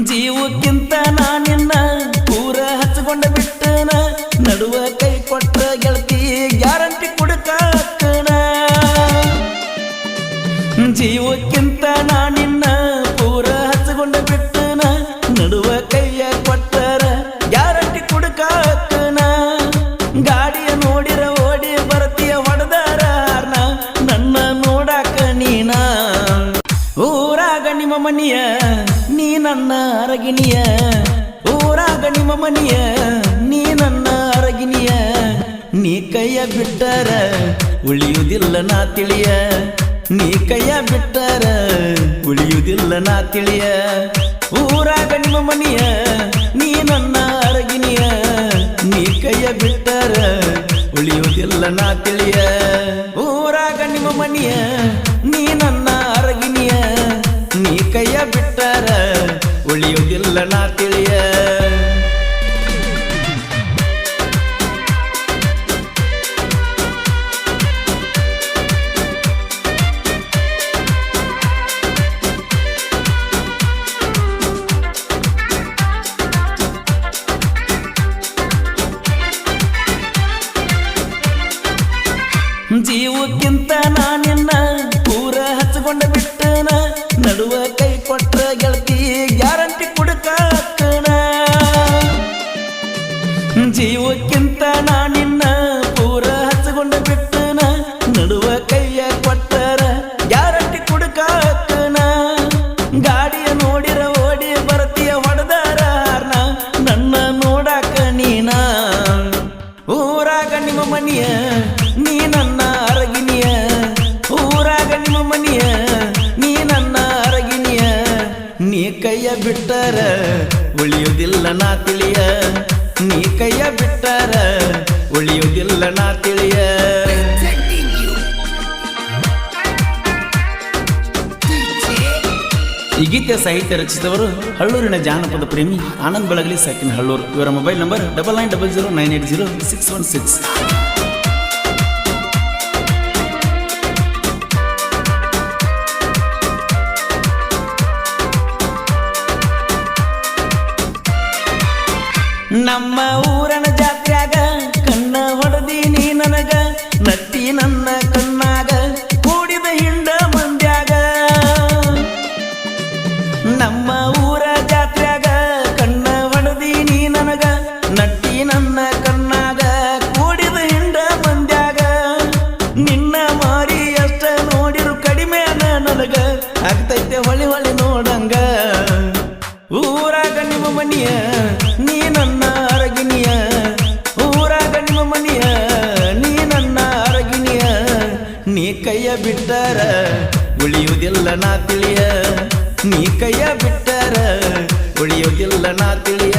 ಜೀವಕ್ಕಿಂತ ನಾನಿನ್ನ ಪೂರ ಹಚ್ಕೊಂಡ ಬಿಟ್ಟನ ನಡುವ ಕೈ ಕೊಟ್ಟ ಗೆಳತಿ ಗ್ಯಾರಂಟಿ ಕೊಡಕಾಕಣ ಜೀವಕ್ಕಿಂತ ನಾನಿನ್ನ ಪೂರ ಹಚ್ಕೊಂಡ ಬಿಟ್ಟನ ನಡುವ ಕೈಯ ಕೊಟ್ಟರ ಗ್ಯಾರಂಟಿ ಕೊಡಕಾಕಣ ಗಾಡಿಯ ನೋಡಿರ ಓಡಿ ಬರ್ತೀಯ ಹೊಡೆದಾರ ನನ್ನ ನೋಡಾಕ ನೀನ ಊರಾಗ ನಿಮ್ಮ ಮನಿಯ ನೀ ನನ್ನ ಅರಗಿನಿಯ ಊರಾಗ ನಿಮ್ಮ ಮನಿಯ ನೀ ನನ್ನ ಅರಗಿನಿಯ ನೀ ಕೈಯ ಬಿಟ್ಟರ ಉಳಿಯುವುದಿಲ್ಲ ನಾ ತಿಳಿಯ ನೀ ಕೈಯ ಬಿಟ್ಟರ ಉಳಿಯುವುದಿಲ್ಲ ನಾ ತಿಳಿಯ ಊರಾಗ ನಿಮ್ಮ ಮನಿಯ ನೀ ನನ್ನ ಅರಗಿನಿಯ ನೀ ಕೈಯ ಬಿಟ್ಟರ ಉಳಿಯುವುದಿಲ್ಲ ನಾ ತಿಳಿಯ ಊರಾಗ ನಿಮ್ಮ ಮನಿಯ ನೀ ನನ್ನ ಅರಗಿನಿಯ ನೀ ಕೈಯ ಬಿಟ್ಟರ ಉಳಿಯುವುದಿಲ್ಲ ನಾ ತಿಳಿಯ ಜೀವಕ್ಕಿಂತ ನಾನಿನ್ನ ಪೂರ ಹಚ್ಕೊಂಡ ಬಿಟ್ಟನ ನಡುವ ಕೈ ಕೊಟ್ಟ ಗೆಳತಿ ಗ್ಯಾರಂಟಿ ಕೊಡಕಾಕಣ ಜೀವಕ್ಕಿಂತ ನಾನಿನ್ನ ಪೂರ ಹಚ್ಕೊಂಡ ಬಿಟ್ಟನ ನಡುವ ಕೈಯ ಕೊಟ್ಟರ ಗ್ಯಾರಂಟಿ ಕೊಡಕಾಕಣ ಗಾಡಿಯ ನೋಡಿರ ಓಡಿ ಬರ್ತೀಯ ಹೊಡೆದಾರ ನನ್ನ ನೋಡಾಕ ನೀನ ಊರಾಗ ನಿಮ್ಮ ಮನಿಯ ನೀ ನನ್ನ ಅರಗಿನಿಯ ಊರಾಗ ನಿಮ್ಮ ಮನಿಯ ನೀ ನನ್ನ ಅರಗಿನಿಯ ನೀ ಕೈಯ ಬಿಟ್ಟರ ಉಳಿಯುವುದಿಲ್ಲ ನಾ ತಿಳಿಯ ನೀ ಕೈಯ ಬಿಟ್ಟರ ಉಳಿಯುವುದಿಲ್ಲ ನಾ ತಿಳಿಯ ಈ ಗೀತೆಯ ಸಾಹಿತ್ಯ ರಚಿಸಿದವರು ಹಳ್ಳೂರಿನ ಜಾನಪದ ಪ್ರೇಮಿ ಆನಂದ್ ಬೆಳಗಲಿ ಸಾಕಿನ ಹಳ್ಳೂರು ಇವರ ಮೊಬೈಲ್ ನಂಬರ್ 9900980616 ನಮ್ಮ ಊರನ ಜಾತ್ರ್ಯಾಗ ಕಣ್ಣ ಹೊಡೆದೀನಿ ನನಗ ನಟ್ಟಿ ನನ್ನ ಕಣ್ಣಾಗ ಕೂಡಿದ ಹಿಂಡ ಮಂದ್ಯಾಗ ನಮ್ಮ ಊರ ಜಾತ್ರ್ಯಾಗ ಕಣ್ಣ ಹೊಡೆದೀನಿ ನನಗ ನಟ್ಟಿ ನನ್ನ ಕಣ್ಣಾಗ ಕೂಡಿದ ಹಿಂಡ ಮಂದ್ಯಾಗ ನಿನ್ನ ಮಾರಿ ಅಷ್ಟ ನೋಡಿರು ಕಡಿಮೆ ನನಗ ಆಗ್ತೈತೆ ಹೊಳಿ ಹೊಳಿ ನೋಡಂಗ ಊರಾಗ ನಿಮ್ಮ ಮನಿಯ ನೀ ನನ್ನ ಅರಗಿನಿಯ ಊರಾಗ ನಿಮ್ಮ ಮನಿಯ ನೀ ನನ್ನ ಅರಗಿನಿಯ ನೀ ಕೈಯ ಬಿಟ್ಟರ ಉಳಿಯುವುದಿಲ್ಲ ನಾ ತಿಳಿಯ ನೀ ಕೈಯ ಬಿಟ್ಟರ ಉಳಿಯುವುದಿಲ್ಲ ನಾ ತಿಳಿಯ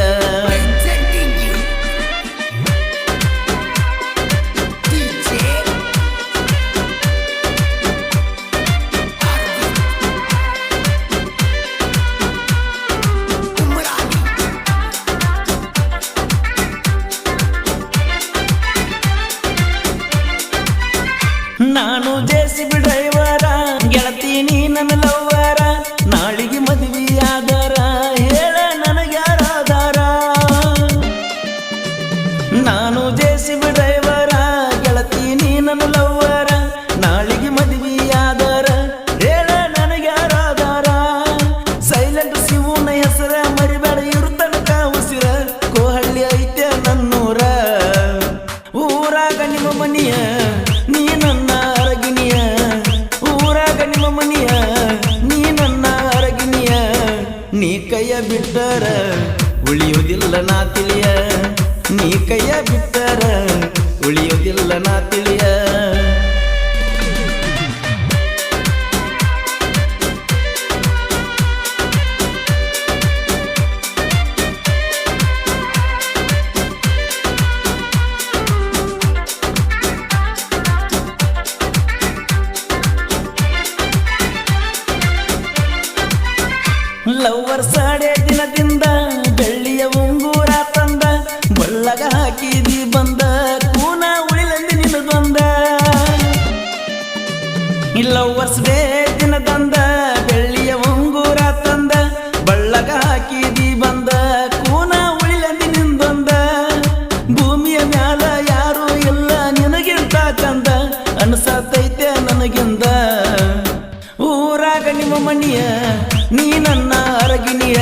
ನಾನು ಜೆಸಿಬಿ ಡ್ರೈವರ ಗೆಳತಿ ನೀ ನನ್ನ ಲವ್ವರ ನಾಳಿಗೆ ಮದುವೆಯಾದರ ಹೇಳ ನನಗ್ಯಾರಾದಾರ ನಾನು ಜೆಸಿಬಿ ಡ್ರೈವರ ಗೆಳತಿ ನೀ ನನ್ನ ಲವ್ವರ ನಾಳಿಗೆ ಮದುವೆಯಾದರ ಹೇಳ ನನಗ್ಯಾರಾದಾರ ಸೈಲೆಂಟ್ ಶಿವನ ಹೆಸರ ಮರಿಬೇಡ ಇರು ತನಕ ಉಸಿರ ಕೋಹಳ್ಳಿ ಐತೆ ನನ್ನೂರ ಊರಾಗ ನಿಮ್ಮ ಮನಿಯ ನೀ ನನ್ನ ಅರಗಿನಿಯ ಊರಾಗ ನಿಮ್ಮ ಮನಿಯ ನೀ ನನ್ನ ಅರಗಿನಿಯ ನೀ ಕೈಯ ಬಿಟ್ಟರ ಉಳಿಯುವುದಿಲ್ಲ ನಾ ತಿಳಿಯ ನೀ ಕೈಯ ಬಿಟ್ಟರ ಉಳಿಯುವುದಿಲ್ಲ ನಾ ತಿಳಿಯ ಲವ್ವರ್ ಸಾಡೆ ದಿನದಿಂದ ಬೆಳ್ಳಿಯ ಉಂಗುರ ತಂದ ಬಳ್ಳಗ ಹಾಕಿದಿ ಬಂದ ಕೂನ ಉಳಿಲಂದಿ ನಿನಗೊಂದ ಲವ್ವರ್ಸ್ ಡೇ ದಿನದಂದ ಬೆಳ್ಳಿಯ ಉಂಗುರ ತಂದ ಬಳ್ಳಗ ಹಾಕಿದಿ ಬಂದ ಕೂನ ಉಳಿಲಂದಿ ನಿಂದೊಂದ ಭೂಮಿಯ ಮ್ಯಾಲ ಯಾರು ಇಲ್ಲ ನಿನಗಿಂತ ಚಂದ ಅನ್ಸತೈತೆ ನನಗಿಂದ ಊರಾಗ ನಿಮ್ಮ ಮನಿಯ ನೀ ನನ್ನ ಅರಗಿನಿಯ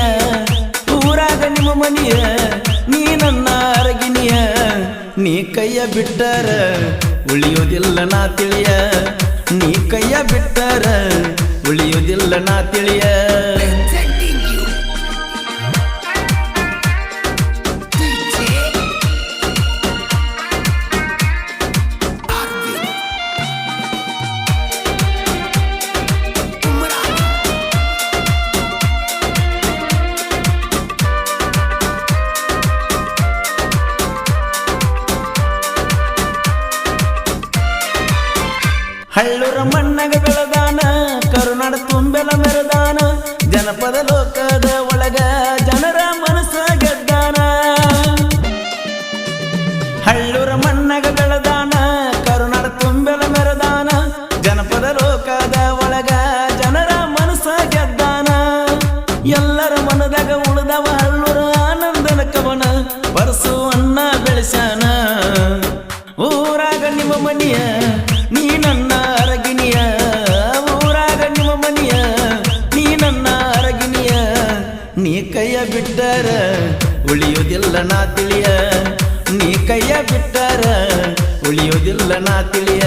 ಊರಾಗ ನಿಮ್ಮ ಮನಿಯ ನೀ ನನ್ನ ಅರಗಿನಿಯ ನೀ ಕೈಯ ಬಿಟ್ಟರ ಉಳಿಯೋದಿಲ್ಲ ನಾ ತಿಳಿಯ ನೀ ಕೈಯ ಬಿಟ್ಟರ ಉಳಿಯೋದಿಲ್ಲ ನಾ ತಿಳಿಯ ಹಳ್ಳೂರ ಮಣ್ಣಗ ಬೆಳೆದಾನ ಕರುನಾಡ ತುಂಬೆಲ ಮೆರೆದಾನ ಜನಪದ ಲೋಕದ ಒಳಗ ಜನರ ಮನಸ್ಸ ಗೆದ್ದಾನ ಹಳ್ಳೂರ ಮಣ್ಣಗ ಬೆಳೆದಾನ ಕರುನಾಡ ತುಂಬೆಲ ಮೆರೆದಾನ ಜನಪದ ಲೋಕದ ಒಳಗ ಜನರ ಮನಸ್ಸ ಗೆದ್ದಾನ ಎಲ್ಲರ ಮನದಾಗ ಉಳಿದವ ಹಳ್ಳೂರ ಆನಂದನ ಕವನ ಪರಸು ಅನ್ನ ಬೆಳೆಸಾನ ಊರಾಗ ನಿಮ್ಮ ಮನಿಯ ನೀ ನನ್ನ ಅರಗಿನಿಯ ಊರಾಗ ನಿಮ್ಮ ಮನಿಯ ನೀ ನನ್ನ ಅರಗಿನಿಯ ನೀ ಕೈಯ ಬಿಟ್ಟರ ಉಳಿಯೋದಿಲ್ಲ ನಾ ತಿಳಿಯ ನೀ ಕೈಯ ಬಿಟ್ಟರ ಉಳಿಯೋದಿಲ್ಲ ನಾ ತಿಳಿಯ